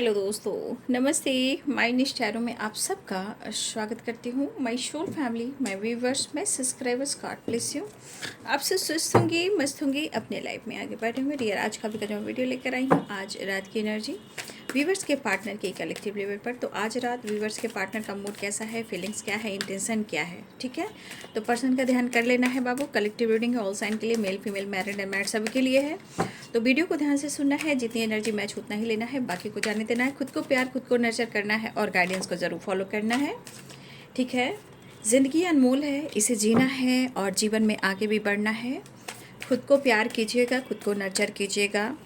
Hello दोस्तों, नमस्ते। My निश टैरो में आप सबका स्वागत करती हूँ। My soul family, my viewers, my subscribers, God bless you. आप सब स्वस्थ होंगे, मस्त होंगे, अपने लाइफ में आगे बढ़े हुए। डियर, आज का भी जो वीडियो लेकर आई हूँ, आज रात की एनर्जी व्यूवर्स के पार्टनर के कलेक्टिव लेवल पर। तो आज रात व्यूवर्स के पार्टनर का मूड कैसा है, फीलिंग्स क्या है, इंटेंशन क्या है, ठीक है। तो पर्सन का ध्यान कर लेना है बाबू। कलेक्टिव रीडिंग है, ऑल साइन के लिए, male female, married and married सभी के लिए है। तो वीडियो को ध्यान से सुनना है, जितनी एनर्जी मैच उतना ही लेना है, बाकी को जाने देना है। खुद को प्यार, खुद को नर्चर करना है और गाइडेंस को ज़रूर फॉलो करना है, ठीक है। ज़िंदगी अनमोल है, इसे जीना है और जीवन में आगे भी बढ़ना है। खुद को प्यार कीजिएगा, खुद को नर्चर कीजिएगा,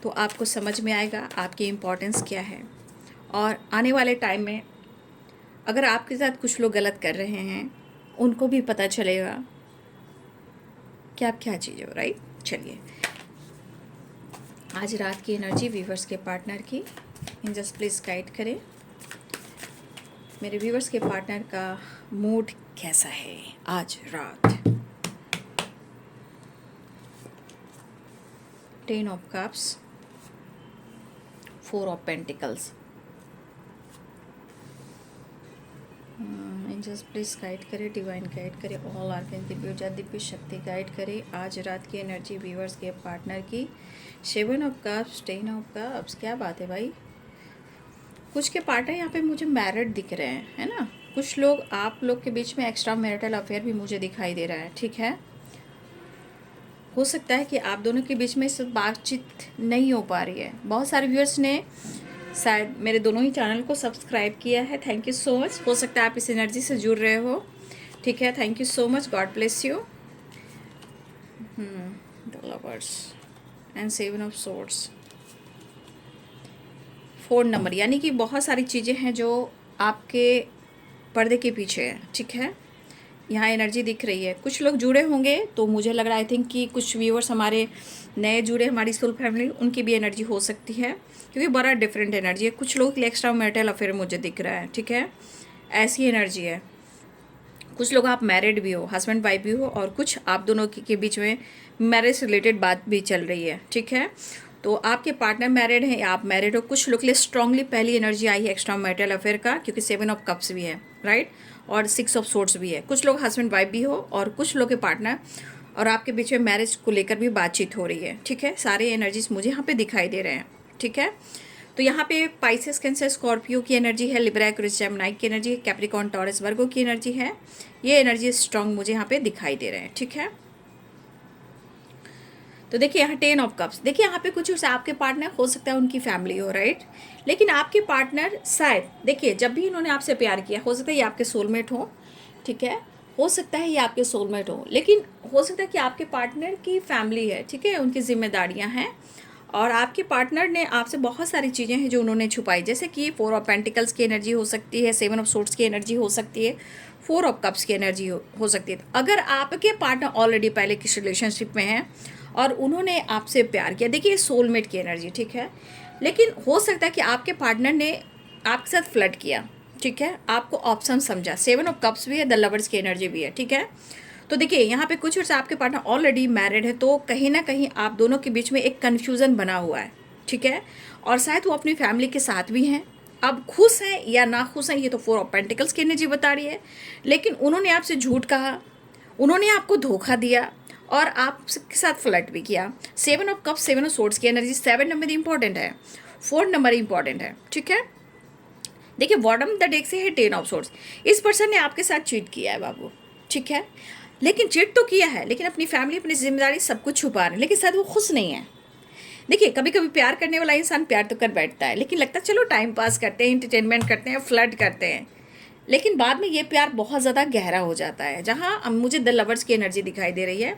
तो आपको समझ में आएगा आपकी इम्पोर्टेंस क्या है। और आने वाले टाइम में अगर आपके साथ कुछ लोग गलत कर रहे हैं, उनको भी पता चलेगा कि आप क्या चीज़ हो, राइट। चलिए, आज रात की एनर्जी व्यूवर्स के पार्टनर की एंजल्स प्लीज़ गाइड करें। मेरे व्यूवर्स के पार्टनर का मूड कैसा है आज रात। 10 of cups, 4 of pentacles. Angels please guide करें, डिवाइन गाइड करें, ऑल आर्कन दिव्य ऊर्जा, दिव्य शक्ति गाइड करे आज रात की एनर्जी व्यूवर्स के पार्टनर की। 7 ऑफ कप्स, 10 ऑफ कप्स, क्या बात है भाई। कुछ के पार्टनर यहाँ पे मुझे मैरिड दिख रहे हैं, है ना। कुछ लोग, आप लोग के बीच में एक्स्ट्रा मैरिटल अफेयर भी मुझे दिखाई दे रहा है, ठीक है। हो सकता है कि आप दोनों के बीच में इस बातचीत नहीं हो पा रही है। बहुत सारे व्यूअर्स ने शायद मेरे दोनों ही चैनल को सब्सक्राइब किया है, थैंक यू सो मच। हो सकता है आप इस एनर्जी से जुड़ रहे हो, ठीक है। Thank you so much, God bless you. The lovers and 7 of swords, 4 number, यानी कि बहुत सारी चीज़ें हैं जो आपके पर्दे के पीछे है, ठीक है। यहाँ एनर्जी दिख रही है। कुछ लोग जुड़े होंगे, तो मुझे लग रहा है आई थिंक कि कुछ व्यूअर्स हमारे नए जुड़े, हमारी सोल फैमिली, उनकी भी एनर्जी हो सकती है, क्योंकि बड़ा डिफरेंट एनर्जी है। कुछ लोग के लिए एक्स्ट्रा मैरिटल अफेयर मुझे दिख रहा है, ठीक है। ऐसी एनर्जी है। कुछ लोग आप मैरिड भी हो, हस्बैंड वाइफ भी हो, और कुछ आप दोनों के बीच में मैरिज रिलेटेड बात भी चल रही है, ठीक है। तो आपके पार्टनर मैरिड हैं या आप मैरिड हो। कुछ लोग के लिए स्ट्रांगली पहली एनर्जी आई है एक्स्ट्रा मैरिटल अफेयर का, क्योंकि 7 ऑफ कप्स भी है, राइट, और 6 ऑफ सोर्ड्स भी है। कुछ लोग हस्बैंड वाइफ भी हो, और कुछ लोग के पार्टनर और आपके बीच में मैरिज को लेकर भी बातचीत हो रही है, ठीक है। सारे एनर्जीज मुझे यहाँ पे दिखाई दे रहे हैं, ठीक है। तो यहाँ पे पाइसेस, कैंसर, स्कॉर्पियो की एनर्जी है, लिब्रा, एक्वेरियस, जेमिनी की एनर्जी है, कैप्रिकॉर्न, टॉरस, वर्गो की एनर्जी है। ये एनर्जी स्ट्रांग मुझे यहाँ पे दिखाई दे रहे हैं, ठीक है। तो देखिए यहाँ 10 ऑफ कप्स, देखिए यहाँ पे कुछ आपके पार्टनर हो सकता है उनकी फैमिली हो, राइट। लेकिन आपके पार्टनर शायद, देखिए, जब भी इन्होंने आपसे प्यार किया, हो सकता है ये आपके सोलमेट हो, ठीक है। हो सकता है ये आपके सोलमेट हो, लेकिन हो सकता है कि आपके पार्टनर की फैमिली है, ठीक है, उनकी जिम्मेदारियां हैं, और आपके पार्टनर ने आपसे बहुत सारी चीज़ें हैं जो उन्होंने छुपाई, जैसे कि 4 ऑफ पेंटिकल्स की एनर्जी हो सकती है, 7 ऑफ सोर्ड्स की एनर्जी हो सकती है, 4 ऑफ कप्स की एनर्जी हो सकती है। अगर आपके पार्टनर ऑलरेडी पहले किस रिलेशनशिप में हैं और उन्होंने आपसे प्यार किया, देखिए सोलमेट की एनर्जी, ठीक है। लेकिन हो सकता है कि आपके पार्टनर ने आपके साथ फ्लर्ट किया, ठीक है, आपको ऑप्शन समझा। 7 ऑफ कप्स भी है, द लवर्स की एनर्जी भी है, ठीक है। तो देखिए यहाँ पे कुछ वर्ष आपके पार्टनर ऑलरेडी मैरिड है, तो कहीं ना कहीं आप दोनों के बीच में एक कन्फ्यूज़न बना हुआ है, ठीक है। और शायद वो अपनी फैमिली के साथ भी हैं। अब खुश हैं या ना खुश हैं, ये तो 4 ऑफ पेंटिकल्स की एनर्जी बता रही है। लेकिन उन्होंने आपसे झूठ कहा, उन्होंने आपको धोखा दिया, और आपके साथ फ्लर्ट भी किया। 7 ऑफ कप्स, 7 ऑफ सोर्ड्स की एनर्जी, 7 नंबर इंपॉर्टेंट है, 4 नंबर इंपॉर्टेंट है, ठीक है। देखिए बॉटम द डेक से है 10 ऑफ सोर्ड्स। इस पर्सन ने आपके साथ चीट किया है बाबू, ठीक है। लेकिन चीट तो किया है, लेकिन अपनी फैमिली, अपनी जिम्मेदारी सब कुछ छुपा रहे हैं, लेकिन शायद वो खुश नहीं है। देखिए कभी कभी प्यार करने वाला इंसान प्यार तो कर बैठता है, लेकिन लगता है चलो टाइम पास करते हैं, इंटरटेनमेंट करते हैं, फ्लर्ट करते हैं, लेकिन बाद में ये प्यार बहुत ज़्यादा गहरा हो जाता है। जहाँ अब मुझे द लवर्स की एनर्जी दिखाई दे रही है,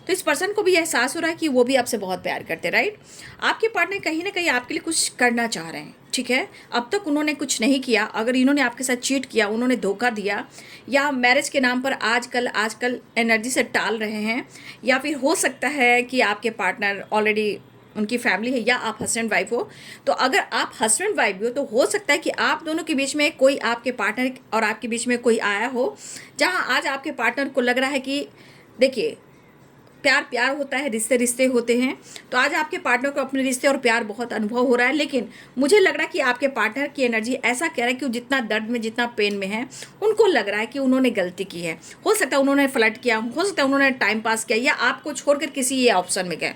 तो इस पर्सन को भी एहसास हो रहा है कि वो भी आपसे बहुत प्यार करते हैं, राइट। आपके पार्टनर कहीं ना कहीं आपके लिए कुछ करना चाह रहे हैं, ठीक है। अब तक उन्होंने कुछ नहीं किया। अगर इन्होंने आपके साथ चीट किया, उन्होंने धोखा दिया, या मैरिज के नाम पर आजकल एनर्जी से टाल रहे हैं, या फिर हो सकता है कि आपके पार्टनर ऑलरेडी उनकी फैमिली है, या आप हस्बैंड वाइफ हो। तो अगर आप हस्बैंड वाइफ भी हो, तो हो सकता है कि आप दोनों के बीच में कोई, आपके पार्टनर और आपके बीच में कोई आया हो, जहां आज आपके पार्टनर को लग रहा है कि देखिए प्यार प्यार होता है, रिश्ते रिश्ते होते हैं। तो आज आपके पार्टनर को अपने रिश्ते और प्यार बहुत अनुभव हो रहा है, लेकिन मुझे लग रहा है कि आपके पार्टनर की एनर्जी ऐसा कह रहा है कि वो जितना दर्द में, जितना पेन में है, उनको लग रहा है कि उन्होंने गलती की है। हो सकता है उन्होंने फ्लर्ट किया, हो सकता है उन्होंने टाइम पास किया, या आपको छोड़कर किसी ये ऑप्शन में गए।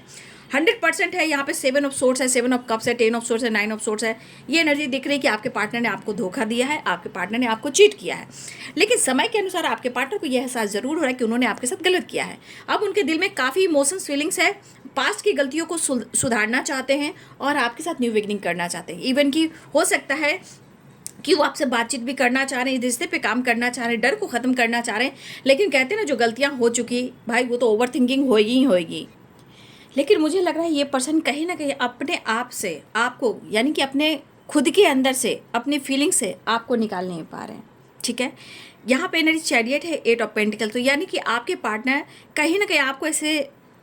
100% है यहाँ पे 7 ऑफ सोर्ट्स है, 7 ऑफ कप्स है, 10 ऑफ सोर्ट्स है, 9 ऑफ सोर्ट्स है। ये एनर्जी दिख रही है कि आपके पार्टनर ने आपको धोखा दिया है, आपके पार्टनर ने आपको चीट किया है। लेकिन समय के अनुसार आपके पार्टनर को यह एहसास जरूर हो रहा है कि उन्होंने आपके साथ गलत किया है। अब उनके दिल में काफ़ी इमोशंस, फीलिंग्स है, पास्ट की गलतियों को सुधारना चाहते हैं और आपके साथ न्यू बिगनिंग करना चाहते हैं। इवन कि हो सकता है कि वो आपसे बातचीत भी करना चाह रहे हैं, रिश्ते पे काम करना चाह रहे हैं, डर को ख़त्म करना चाह रहे हैं। लेकिन कहते हैं ना, जो गलतियाँ हो चुकी भाई, वो तो ओवर थिंकिंग होएगी ही होएगी। लेकिन मुझे लग रहा है ये पर्सन कहीं ना कहीं अपने आप से आपको, यानी कि अपने खुद के अंदर से, अपनी फीलिंग से आपको निकाल नहीं पा रहे हैं। ठीक है, यहाँ पे एनर्जी चैरियट है, 8 ऑफ पेंटिकल। तो यानी कि आपके पार्टनर कहीं ना कहीं आपको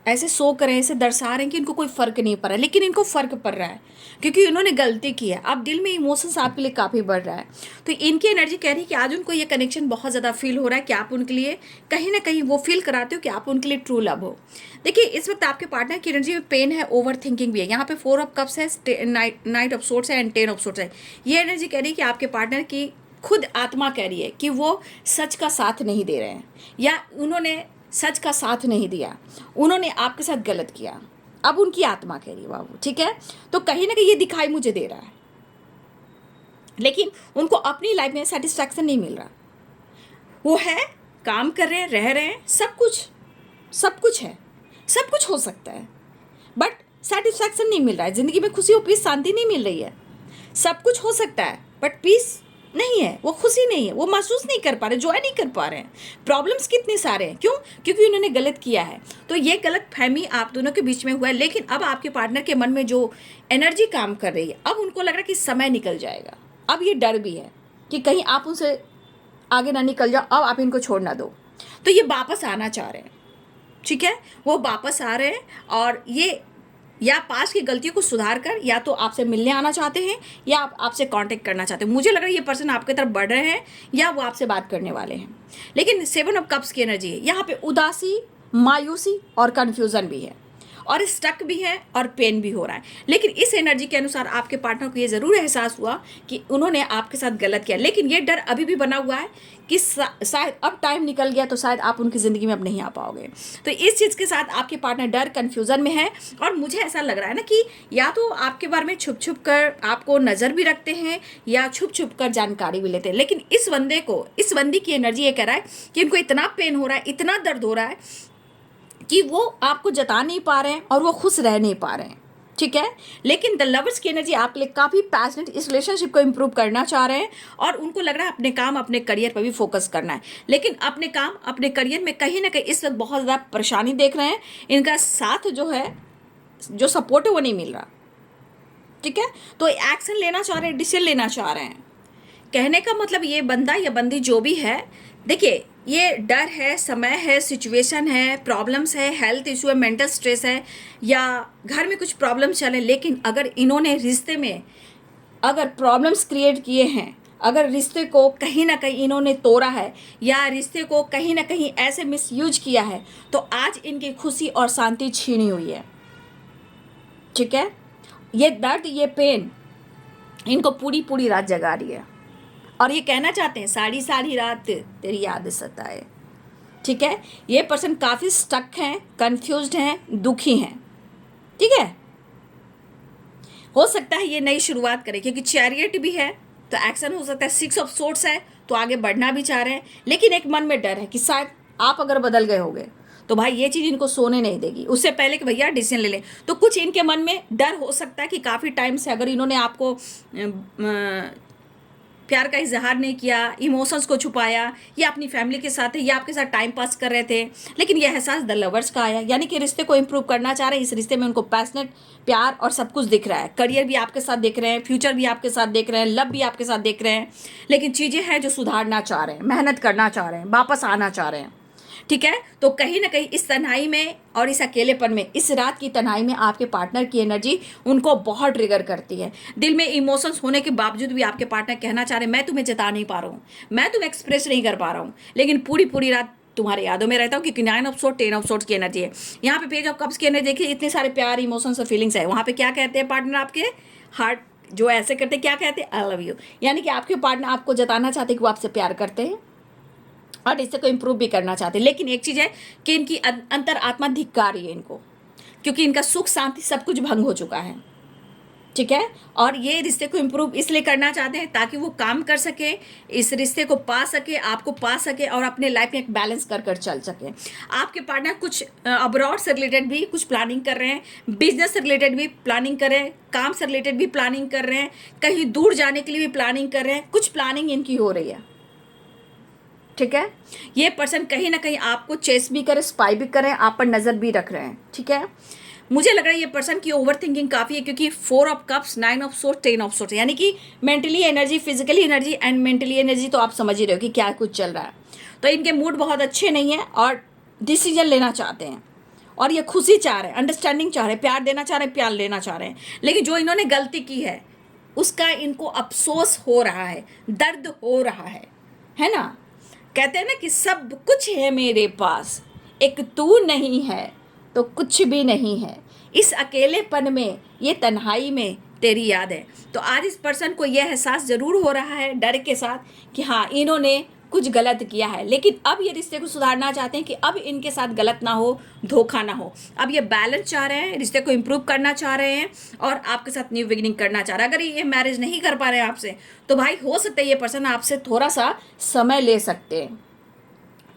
ऐसे शो कर रहे हैं, ऐसे दर्शा रहे हैं कि इनको कोई फ़र्क नहीं पड़ रहा है, लेकिन इनको फ़र्क पड़ रहा है क्योंकि इन्होंने गलती की है। अब दिल में इमोशंस आपके लिए काफ़ी बढ़ रहा है। तो इनकी एनर्जी कह रही है कि आज उनको ये कनेक्शन बहुत ज़्यादा फील हो रहा है कि आप उनके लिए कहीं ना कहीं वो फील कराते हो कि आप उनके लिए ट्रू लव हो। देखिए, इस वक्त आपके पार्टनर की एनर्जी में पेन है, ओवर थिंकिंग भी है। यहाँ पे 4 ऑफ कप्स है, नाइट ऑफ सोर्ट्स है एंड 10 ऑफ सोर्ट्स है। ये एनर्जी कह रही है कि आपके पार्टनर की खुद आत्मा कह रही है कि वो सच का साथ नहीं दे रहे हैं, या उन्होंने सच का साथ नहीं दिया, उन्होंने आपके साथ गलत किया। अब उनकी आत्मा कह रही है बाबू। ठीक है, तो कहीं ना कहीं ये दिखाई मुझे दे रहा है, लेकिन उनको अपनी लाइफ में सेटिस्फैक्शन नहीं मिल रहा। वो है, काम कर रहे हैं, रह रहे हैं, सब कुछ है, सब कुछ हो सकता है, बट सेटिस्फैक्शन नहीं मिल रहा है। ज़िंदगी में खुशी और पीस, शांति नहीं मिल रही है। सब कुछ हो सकता है बट पीस नहीं है, वो खुशी नहीं है, वो महसूस नहीं कर पा रहे, जॉय नहीं कर पा रहे हैं। प्रॉब्लम्स कितने सारे हैं, क्यों? क्योंकि उन्होंने गलत किया है। तो ये गलत फहमी आप दोनों के बीच में हुआ है। लेकिन अब आपके पार्टनर के मन में जो एनर्जी काम कर रही है, अब उनको लग रहा है कि समय निकल जाएगा। अब ये डर भी है कि कहीं आप उनसे आगे ना निकल जाओ, अब आप इनको छोड़ ना दो। तो ये वापस आना चाह रहे हैं। ठीक है, वो वापस आ रहे हैं और ये या पास्ट की गलतियों को सुधार कर या तो आपसे मिलने आना चाहते हैं या आपसे कांटेक्ट करना चाहते हैं। मुझे लग रहा है ये पर्सन आपके तरफ बढ़ रहे हैं या वो आपसे बात करने वाले हैं। लेकिन 7 ऑफ कप्स की एनर्जी है, यहाँ पे उदासी, मायूसी और कन्फ्यूज़न भी है, और स्टक भी है और पेन भी हो रहा है। लेकिन इस एनर्जी के अनुसार आपके पार्टनर को ये ज़रूर एहसास हुआ कि उन्होंने आपके साथ गलत किया, लेकिन ये डर अभी भी बना हुआ है कि शायद अब टाइम निकल गया तो शायद आप उनकी ज़िंदगी में अब नहीं आ पाओगे। तो इस चीज़ के साथ आपके पार्टनर डर, कन्फ्यूज़न में है। और मुझे ऐसा लग रहा है ना कि या तो आपके बारे में छुप छुप कर आपको नज़र भी रखते हैं या छुप छुप कर जानकारी भी लेते हैं। लेकिन इस बंदी की एनर्जी ये कह रहा है कि इनको इतना पेन हो रहा है, इतना दर्द हो रहा है कि वो आपको जता नहीं पा रहे हैं और वो खुश रह नहीं पा रहे हैं। ठीक है, लेकिन द लवर्स की एनर्जी आपके लिए काफ़ी पैशनेट, इस रिलेशनशिप को इम्प्रूव करना चाह रहे हैं और उनको लग रहा है अपने काम, अपने करियर पर भी फोकस करना है। लेकिन अपने काम, अपने करियर में कहीं ना कहीं इस वक्त बहुत ज़्यादा परेशानी देख रहे हैं। इनका साथ जो है, जो सपोर्ट है, वो नहीं मिल रहा। ठीक है, तो एक्शन लेना चाह रहे हैं, डिसीजन लेना चाह रहे हैं। कहने का मतलब ये बंदा या बंदी जो भी है, देखिए, ये डर है, समय है, सिचुएशन है, प्रॉब्लम्स है, हेल्थ इशू है, मेंटल स्ट्रेस है, या घर में कुछ प्रॉब्लम्स चले। लेकिन अगर इन्होंने रिश्ते में अगर प्रॉब्लम्स क्रिएट किए हैं, अगर रिश्ते को कहीं ना कहीं इन्होंने तोड़ा है या रिश्ते को कहीं ना कहीं ऐसे मिसयूज किया है, तो आज इनकी खुशी और शांति छीनी हुई है। ठीक है, ये दर्द, ये पेन इनको पूरी पूरी रात जगा रही है और ये कहना चाहते हैं सारी सारी रात तेरी याद सताए। ठीक है, ये पर्सन काफ़ी स्टक हैं, कंफ्यूज्ड हैं, दुखी हैं। ठीक है, हो सकता है ये नई शुरुआत करें क्योंकि चैरियट भी है तो एक्शन हो सकता है। 6 ऑफ सोर्ट्स है तो आगे बढ़ना भी चाह रहे हैं, लेकिन एक मन में डर है कि शायद आप अगर बदल गए होगे तो भाई ये चीज़ इनको सोने नहीं देगी। उससे पहले कि भैया डिसीजन ले लें, तो कुछ इनके मन में डर हो सकता है कि काफ़ी टाइम से अगर इन्होंने आपको प्यार का इजहार नहीं किया, इमोशंस को छुपाया, या अपनी फैमिली के साथ है या आपके साथ टाइम पास कर रहे थे, लेकिन यह एहसास द लवर्स का आया, यानी कि रिश्ते को इंप्रूव करना चाह रहे हैं। इस रिश्ते में उनको पैशनेट प्यार और सब कुछ दिख रहा है, करियर भी आपके साथ देख रहे हैं, फ्यूचर भी आपके साथ देख रहे हैं, लव भी आपके साथ देख रहे हैं। लेकिन चीज़ें हैं जो सुधारना चाह रहे हैं, मेहनत करना चाह रहे हैं, वापस आना चाह रहे हैं। ठीक है, तो कहीं ना कहीं इस तन्हाई में और इस अकेलेपन में, इस रात की तन्हाई में आपके पार्टनर की एनर्जी उनको बहुत ट्रिगर करती है। दिल में इमोशंस होने के बावजूद भी आपके पार्टनर कहना चाह रहे हैं मैं तुम्हें जता नहीं पा रहा हूँ, मैं तुम्हें एक्सप्रेस नहीं कर पा रहा हूँ, लेकिन पूरी पूरी रात तुम्हारे यादों में रहता हूँ, क्योंकि 9 ऑफ सोर्ड 10 ऑफ सोर्ड्स की एनर्जी है। यहाँ पे पेज ऑफ कप्स की एनर्जी देखिए, इतने सारे प्यार, इमोशंस और फीलिंग्स है। वहाँ पे क्या कहते हैं पार्टनर आपके, हार्ट जो ऐसे करते हैं, क्या कहते हैं, आई लव यू। यानी कि आपके पार्टनर आपको जताना चाहते हैं कि वो आपसे प्यार करते हैं और इससे को इम्प्रूव भी करना चाहते हैं। लेकिन एक चीज़ है कि इनकी अंतर आत्मा धिक्कार रही है इनको, क्योंकि इनका सुख शांति सब कुछ भंग हो चुका है, ठीक है। और ये रिश्ते को इम्प्रूव इसलिए करना चाहते हैं ताकि वो काम कर सके, इस रिश्ते को पा सके, आपको पा सके और अपने लाइफ में एक बैलेंस कर कर चल सके। आपके पार्टनर कुछ अब्रॉड से रिलेटेड भी कुछ प्लानिंग कर रहे हैं, बिजनेस से रिलेटेड भी प्लानिंग कर रहे हैं, काम से रिलेटेड भी प्लानिंग कर रहे हैं, कहीं दूर जाने के लिए भी प्लानिंग कर रहे हैं, कुछ प्लानिंग इनकी हो रही है, ठीक है। ये पर्सन कहीं ना कहीं आपको चेस भी करे, स्पाई भी करें, आप पर नज़र भी रख रहे हैं, ठीक है। मुझे लग रहा है ये पर्सन की ओवर थिंकिंग काफ़ी है, क्योंकि 4 of cups 9 of sword 10 of sword, यानी कि mentally energy, physically energy and mentally energy तो आप समझ ही रहे हो कि क्या कुछ चल रहा है। तो इनके मूड बहुत अच्छे नहीं है और डिसीजन लेना चाहते हैं और ये खुशी चाह रहे हैं, अंडरस्टैंडिंग चाह रहे हैं, प्यार देना चाह रहे हैं, प्यार लेना चाह रहे हैं। लेकिन जो इन्होंने गलती की है उसका इनको अफसोस हो रहा है, दर्द हो रहा है ना। कहते हैं ना कि सब कुछ है मेरे पास, एक तू नहीं है तो कुछ भी नहीं है, इस अकेलेपन में, ये तन्हाई में तेरी याद है। तो आज इस पर्सन को यह एहसास ज़रूर हो रहा है डर के साथ कि हाँ इन्होंने कुछ गलत किया है, लेकिन अब ये रिश्ते को सुधारना चाहते हैं कि अब इनके साथ गलत ना हो, धोखा ना हो। अब ये बैलेंस चाह रहे हैं, रिश्ते को इम्प्रूव करना चाह रहे हैं और आपके साथ न्यू बिगिनिंग करना चाह रहे हैं। अगर ये मैरिज नहीं कर पा रहे हैं आपसे, तो भाई हो सकता है ये पर्सन आपसे थोड़ा सा समय ले सकते हैं,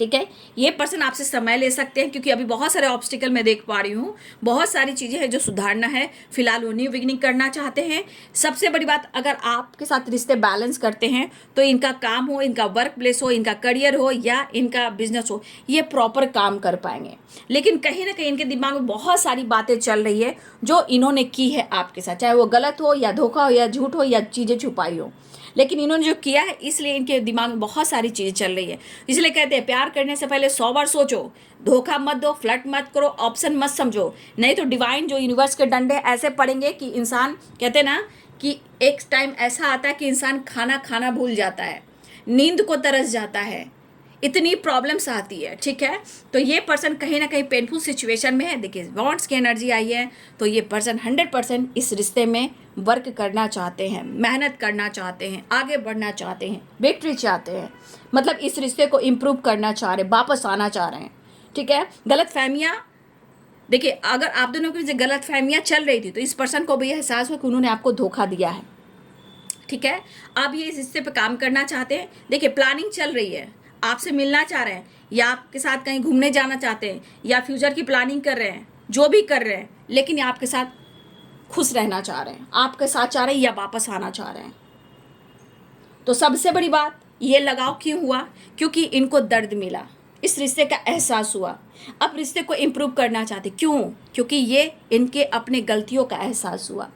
ठीक है। ये पर्सन आपसे समय ले सकते हैं, क्योंकि अभी बहुत सारे ऑब्स्टिकल मैं देख पा रही हूँ, बहुत सारी चीज़ें हैं जो सुधारना है। फिलहाल वो न्यू बिगिनिंग करना चाहते हैं। सबसे बड़ी बात, अगर आपके साथ रिश्ते बैलेंस करते हैं तो इनका काम हो, इनका वर्क प्लेस हो, इनका करियर हो या इनका बिजनेस हो, ये प्रॉपर काम कर पाएंगे। लेकिन कहीं ना कहीं इनके दिमाग में बहुत सारी बातें चल रही है जो इन्होंने की है आपके साथ, चाहे वो गलत हो या धोखा हो या झूठ हो या चीज़ें छुपाई हो, लेकिन इन्होंने जो किया है इसलिए इनके दिमाग में बहुत सारी चीज़ें चल रही है। इसलिए कहते हैं प्यार करने से पहले 100 बार सोचो, धोखा मत दो, फ्लर्ट मत करो, ऑप्शन मत समझो, नहीं तो डिवाइन जो यूनिवर्स के डंडे ऐसे पड़ेंगे कि इंसान, कहते हैं ना कि एक टाइम ऐसा आता है कि इंसान खाना खाना भूल जाता है, नींद को तरस जाता है, इतनी प्रॉब्लम्स आती है, ठीक है। तो ये पर्सन कहीं ना कहीं पेनफुल सिचुएशन में है। देखिए वॉन्ट्स की एनर्जी आई है, तो ये पर्सन 100% इस रिश्ते में वर्क करना चाहते हैं, मेहनत करना चाहते हैं, आगे बढ़ना चाहते हैं, विक्ट्री चाहते हैं, मतलब इस रिश्ते को इम्प्रूव करना चाह रहे हैं, वापस आना चाह रहे हैं, ठीक है। गलत फहमियाँ, देखिए अगर आप दोनों की गलत फहमियाँ चल रही थी तो इस पर्सन को भी एहसास हुआ कि उन्होंने आपको धोखा दिया है, ठीक है। अब ये इस रिश्ते पे काम करना चाहते हैं। देखिए प्लानिंग चल रही है, आपसे मिलना चाह रहे हैं या आपके साथ कहीं घूमने जाना चाहते हैं या फ्यूचर की प्लानिंग कर रहे हैं, जो भी कर रहे हैं, लेकिन ये आपके साथ खुश रहना चाह रहे हैं, आपके साथ चाह रहे हैं या वापस आना चाह रहे हैं। तो सबसे बड़ी बात, ये लगाव क्यों हुआ, क्योंकि इनको दर्द मिला, इस रिश्ते का एहसास हुआ, अब रिश्ते को इम्प्रूव करना चाहते। क्यों, क्योंकि ये इनके अपने गलतियों का एहसास हुआ,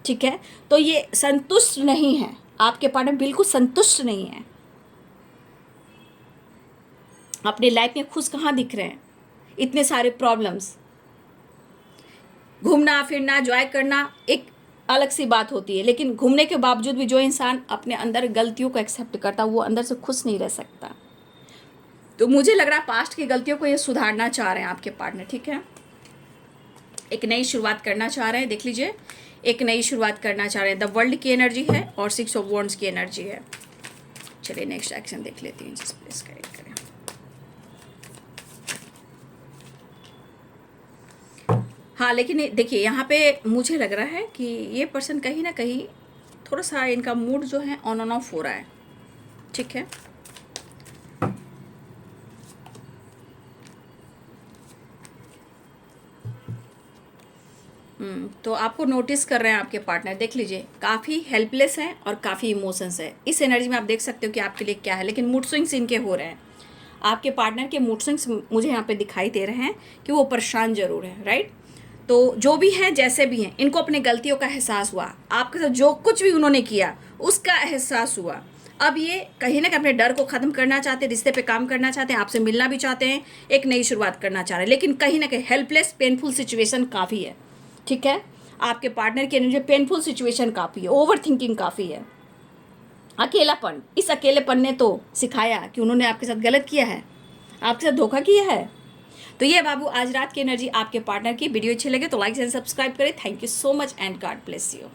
ठीक है। तो ये संतुष्ट नहीं है, आपके पार्टनर बिल्कुल संतुष्ट नहीं है, अपनी लाइफ में खुश कहाँ दिख रहे हैं, इतने सारे प्रॉब्लम्स। घूमना फिरना एंजॉय करना एक अलग सी बात होती है, लेकिन घूमने के बावजूद भी जो इंसान अपने अंदर गलतियों को एक्सेप्ट करता वो अंदर से खुश नहीं रह सकता। तो मुझे लग रहा है पास्ट की गलतियों को ये सुधारना चाह रहे हैं आपके पार्टनर, ठीक है। एक नई शुरुआत करना चाह रहे हैं, देख लीजिए एक नई शुरुआत करना चाह रहे हैं। द वर्ल्ड की एनर्जी है और 6 ऑफ वॉन्ड्स की एनर्जी है। चलिए नेक्स्ट एक्शन देख लेते हैं, जिस प्लेस गाइड करें। हाँ लेकिन देखिए यहाँ पे मुझे लग रहा है कि ये पर्सन कहीं ना कहीं थोड़ा सा इनका मूड जो है ऑन ऑफ हो रहा है, ठीक है। तो आपको नोटिस कर रहे हैं आपके पार्टनर, देख लीजिए काफ़ी हेल्पलेस हैं और काफ़ी इमोशंस है। इस एनर्जी में आप देख सकते हो कि आपके लिए क्या है, लेकिन मूड स्विंग्स इनके हो रहे हैं। आपके पार्टनर के मूड स्विंग्स मुझे यहाँ पे दिखाई दे रहे हैं कि वो परेशान जरूर है, राइट। तो जो भी हैं जैसे भी हैं, इनको अपने गलतियों का एहसास हुआ, आपके साथ जो कुछ भी उन्होंने किया उसका एहसास हुआ। अब ये कहीं ना कहीं अपने डर को ख़त्म करना चाहते हैं, रिश्ते पे काम करना चाहते हैं, आपसे मिलना भी चाहते हैं, एक नई शुरुआत करना चाह रहे हैं, लेकिन कहीं ना कहीं हेल्पलेस पेनफुल सिचुएशन काफ़ी है, ठीक है। आपके पार्टनर की एनर्जी पेनफुल सिचुएशन काफ़ी है, ओवर थिंकिंग काफ़ी है, अकेलापन। इस अकेलेपन ने तो सिखाया कि उन्होंने आपके साथ गलत किया है, आपके साथ धोखा किया है। तो ये बाबू आज रात की एनर्जी आपके पार्टनर की। वीडियो अच्छी लगे तो लाइक एंड सब्सक्राइब करें। Thank you so much and God bless you.